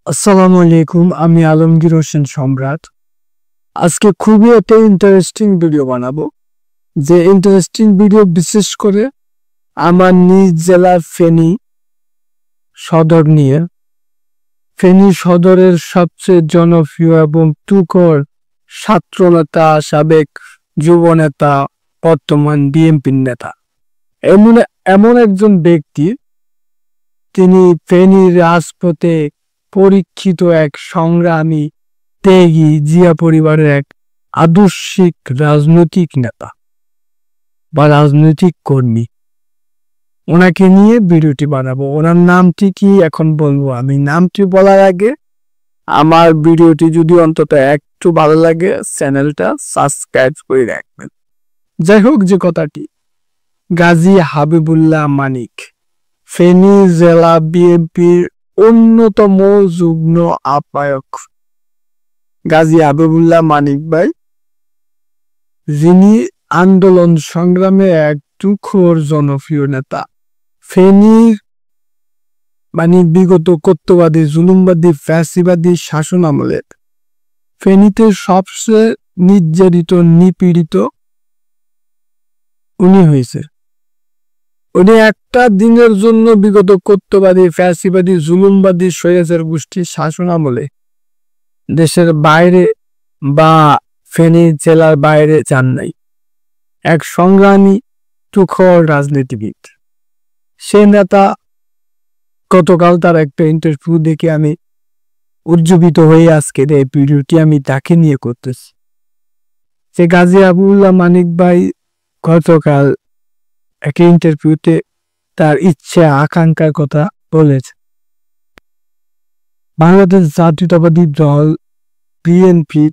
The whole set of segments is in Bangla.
আসসালামু আলাইকুম, আমি আলমগীর হোসেন সম্রাট। আজকে খুবই একটা ইন্টারেস্টিং ভিডিও বানাবো। যে ইন্টারেস্টিং ভিডিও বিশেষ করে আমার নিজ জেলার ফেনী সদর নিয়ে। ফেনী সদরের সবচেয়ে জনপ্রিয় এবং তুখোড় ছাত্রনেতা, সাবেক যুবনেতা, বর্তমান বিএনপির নেতা, এমন এমন একজন ব্যক্তি, তিনি ফেনীর রাজপথে পরীক্ষিত এক সংগ্রামী, ত্যাগী, জিয়া পরিবারের এক আদর্শিক রাজনৈতিক নেতা বা রাজনৈতিক কর্মী। ওনাকে নিয়ে ভিডিওটি বানাবো। ওনার নামটি কি এখন বলবো। আমি নামটি বলার আগে আমার ভিডিওটি যদি অন্তত একটু ভালো লাগে, চ্যানেলটা সাবস্ক্রাইব করে রাখবেন। যাই হোক, যে কথাটি, গাজী হাবিবুল্লাহ মানিক ফেনী জেলা বিএনপির অন্যতম যুগ্ম আহ্বায়ক। গাজী হাবিবুল্লাহ মানিক ভাই, যিনি আন্দোলন সংগ্রামে এক তুখোড় জনপ্রিয় নেতা। ফেনীর বিগত কর্তৃত্ববাদী, জুলুমবাদী, ফ্যাসিবাদী শাসন আমলের ফেনীতে সবচেয়ে নির্যাতিত, নিপীড়িত উনি হয়েছে। উনি একটা দিনের জন্য বিগত কর্তৃত্ববাদী, ফ্যাসিবাদী, জুলুমবাদী স্বৈরাচার গোষ্ঠীর শাসন আমলে দেশের বাইরে বা ফেনী জেলার বাইরে যান নাই। এক সংগ্রামী, তুখোড় রাজনীতিবিদ। সে নেতা, গতকাল তার একটা ইন্টারভিউ দেখে আমি উজ্জীবিত হয়ে আজকের এই ভিডিওটি আমি তাকে নিয়ে করতেছি। যে গাজী হাবিবুল্লাহ মানিক ভাই গতকাল এক ইন্টারভিউতে তার ইচ্ছা, আকাঙ্ক্ষার কথা বলেছে। বাংলাদেশ জাতীয়তাবাদী দল বিএনপির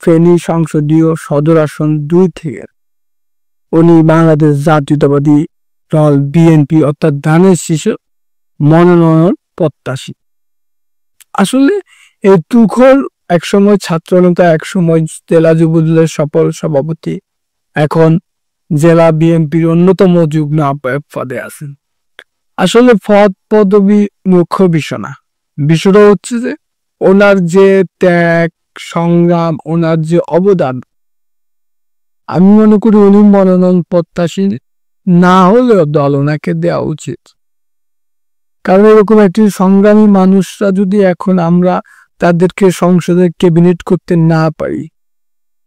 ফেনী সংসদীয় সদর আসন 2 থেকে উনি বাংলাদেশ জাতীয়তাবাদী দল বিএনপি অর্থাৎ ধানের শীষে মনোনয়ন প্রত্যাশী। আসলে এই তুখোড় একসময় ছাত্রনেতা, একসময় জেলা যুবদলের সফল সভাপতি, এখন জেলা বিএনপির অন্যতম যুগ্ম আহ্বায়ক পদে আছেন। আসলে পদ পদবি মুখ্য বিষয় না। বিষয়টা হচ্ছে যে ওনার যে ত্যাগ, সংগ্রাম, ওনার যে অবদান, আমি মনে করি উনি মনোনয়ন প্রত্যাশী না হলেও দল ওনাকে দেওয়া উচিত। কারণ এরকম একটি সংগ্রামী মানুষরা যদি এখন আমরা তাদেরকে সংসদে ক্যাবিনেট করতে না পারি,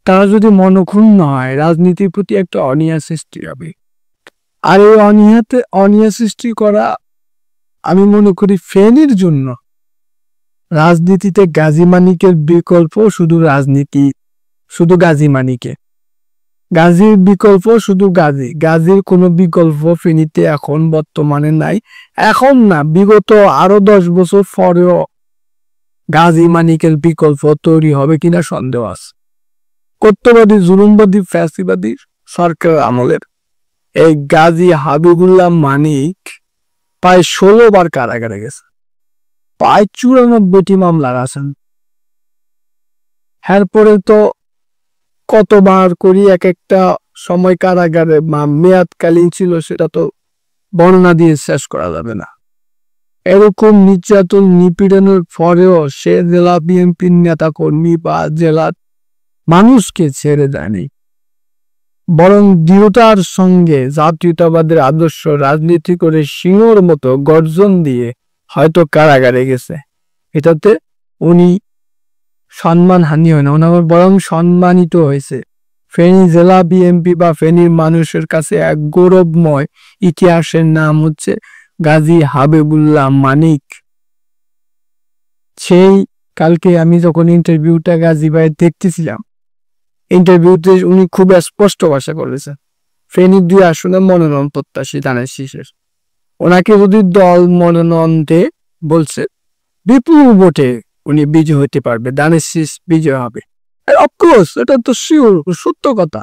তারা যদি মনক্ষুণ্ণ হয়, রাজনীতির প্রতি একটা অনীহা সৃষ্টি হবে। আর এই অনীহা সৃষ্টি করা, আমি মনে করি ফেনীর জন্য রাজনীতিতে গাজী মানিকের বিকল্প শুধু রাজনীতি, শুধু গাজী মানিকে। গাজীর বিকল্প শুধু গাজীর কোনো বিকল্প ফেনীতে এখন বর্তমানে নাই। এখন না, বিগত আরো 10 বছর পরেও গাজী মানিকের বিকল্প তৈরি হবে কিনা সন্দেহ আছে। কর্তৃত্ববাদী, জুলুমবাদী, ফ্যাসিবাদী সরকার আমলের এই গাজী হাবিবুল্লাহ মানিক প্রায় 16 বার কারাগারে গেছে, প্রায় 94টি মামলা আছেন। এরপরে তো কতবার করি এক একটা সময় কারাগারে মেয়াদকালীন ছিল, সেটা তো বর্ণনা দিয়ে শেষ করা যাবে না। এরকম নির্যাতন, নিপীড়নের পরেও সে জেলা বিএনপির নেতা কর্মী বা জেলার মানুষকে ছেড়ে দেয়নি, বরং দৃঢ়তার সঙ্গে জাতীয়তাবাদের আদর্শ রাজনীতি করে সিংহর মতো গর্জন দিয়ে হয়তো কারাগারে গেছে। এটাতে উনি সম্মানহানি হয় না, ওনার বরং সম্মানিত হয়েছে। ফেনী জেলা বিএনপি বা ফেনীর মানুষের কাছে এক গৌরবময় ইতিহাসের নাম হচ্ছে গাজী হাবিবুল্লাহ মানিক। সেই কালকে আমি যখন ইন্টারভিউটা গাজী ভাই দেখতেছিলাম, ইন্টারভিউতে উনি খুব স্পষ্ট ভাষা বলেছেন ফেনীর 2 আসনে মনোনয়ন প্রত্যাশী ধানের শীষের। ওনাকে যদি দল মনোনয়ন দেয়, বলছে বিপুল ভোটে উনি বিজয় হতে পারবে, ধানের শীষ বিজয় হবে। অফকোর্স এটা তো শিওর, সত্য কথা।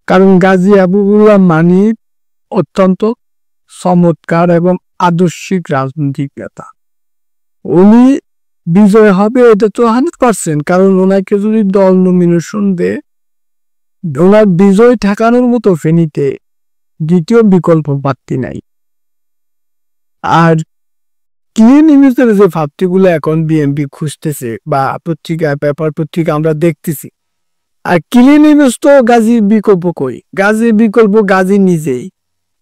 কারণ গাজী হাবিবুল্লাহ মানিক অত্যন্ত চমৎকার এবং আদর্শিক রাজনৈতিক নেতা। উনি বিজয় হবে এটা তো 100%। কারণ ওনাকে যদি দল নমিনেশন দেয়, ওনার বিজয় ঠেকানোর মতো ফেনীতে দ্বিতীয় বিকল্প প্রার্থী নাই। আর ক্লিন ইমেজের যে ভাবটিগুলো এখন বিএনপি খুঁজতেছে বা পত্রিকা পেপার পত্রিকা আমরা দেখতেছি, আর ক্লিন ইমেজ তো গাজীর বিকল্প কই? গাজীর বিকল্প গাজী নিজেই,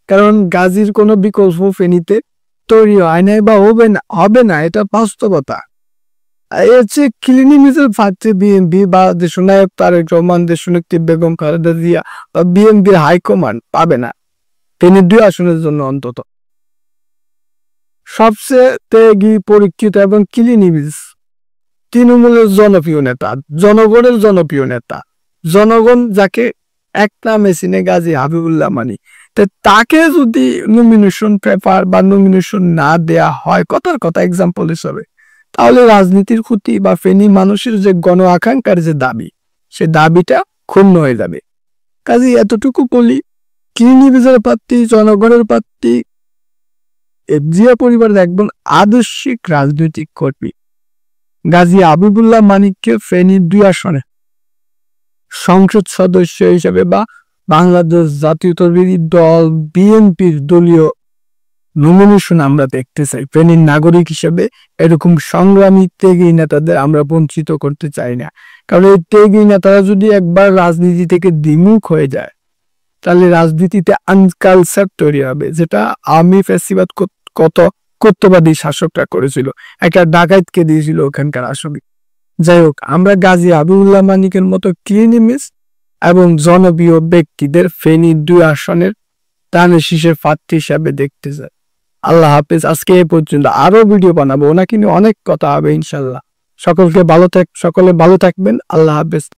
কারণ গাজীর কোনো বিকল্প ফেনীতে তৈরি হয় নাই বা হবে না, এটা বাস্তবতা। এর চেয়ে ক্লিন ইমেজের ভাবছে বিএনপি বা দেশনায়ক তারেক রহমান, দেশনেত্রী বেগম খালেদা জিয়া বা বিএনপির হাইকমান্ড পাবে না ফেনীর 2 আসনের জন্য অন্তত। সবচেয়ে ত্যাগী, পরীক্ষিত এবং ক্লিন ইমেজ তৃণমূলের জনপ্রিয় নেতা, জনগণের জনপ্রিয় নেতা, জনগণ যাকে একটা মেশিনে গাজী হাবিবুল্লাহ মানি, তাকে যদি নমিনেশন পেপার বা নমিনেশন না দেয়া হয়, কথার কথা এক্সাম্পল হিসাবে, তাহলে রাজনীতির ক্ষতি বা ফেনী মানুষের যে গণ আকাঙ্ক্ষার যে দাবি, সে দাবিটা ক্ষুণ্ণ হয়ে যাবে। কাজে এতটুকু বলি, ক্লিন ইমেজের প্রার্থী, জনগণের প্রার্থী, জিয়া পরিবারের একজন আদর্শিক রাজনৈতিক কর্মী গাজী হাবিবুল্লাহ মানিককে ফেনীর 2 আসনে সংসদ সদস্য হিসেবে বা বাংলাদেশ জাতীয়তাবাদী দল বিএনপির দলীয় নমিনেশন আমরা দেখতে চাই। ফেনীর নাগরিক হিসেবে এরকম সংগ্রামী ত্যাগী নেতাদের আমরা বঞ্চিত করতে চাই না, কারণ এই ত্যাগী নেতারা যদি একবার রাজনীতি থেকে দ্বিমুখ হয়ে যায়, তাহলে রাজনীতিতে আনকালচার তৈরি হবে, যেটা আওয়ামী ফ্যাসিবাদ কত কর্তৃত্ববাদী শাসকরা করেছিল, একটা ডাকাতকে দিয়েছিল ওখানকার আসলে। যাই হোক, আমরা গাজী হাবিবুল্লাহ মানিকের মতো ক্লিন ইমেজ এবং জনপ্রিয় ব্যক্তিদের ফেনীর 2 আসনের ধানের শীষের প্রার্থী হিসাবে দেখতে চাই। আল্লাহ হাফেজ। আজকে এই পর্যন্ত, আরো ভিডিও বানাবো, ওনাকে নিয়ে অনেক কথা হবে ইনশাল্লাহ। সকলে ভালো থাকবেন। আল্লাহ হাফেজ।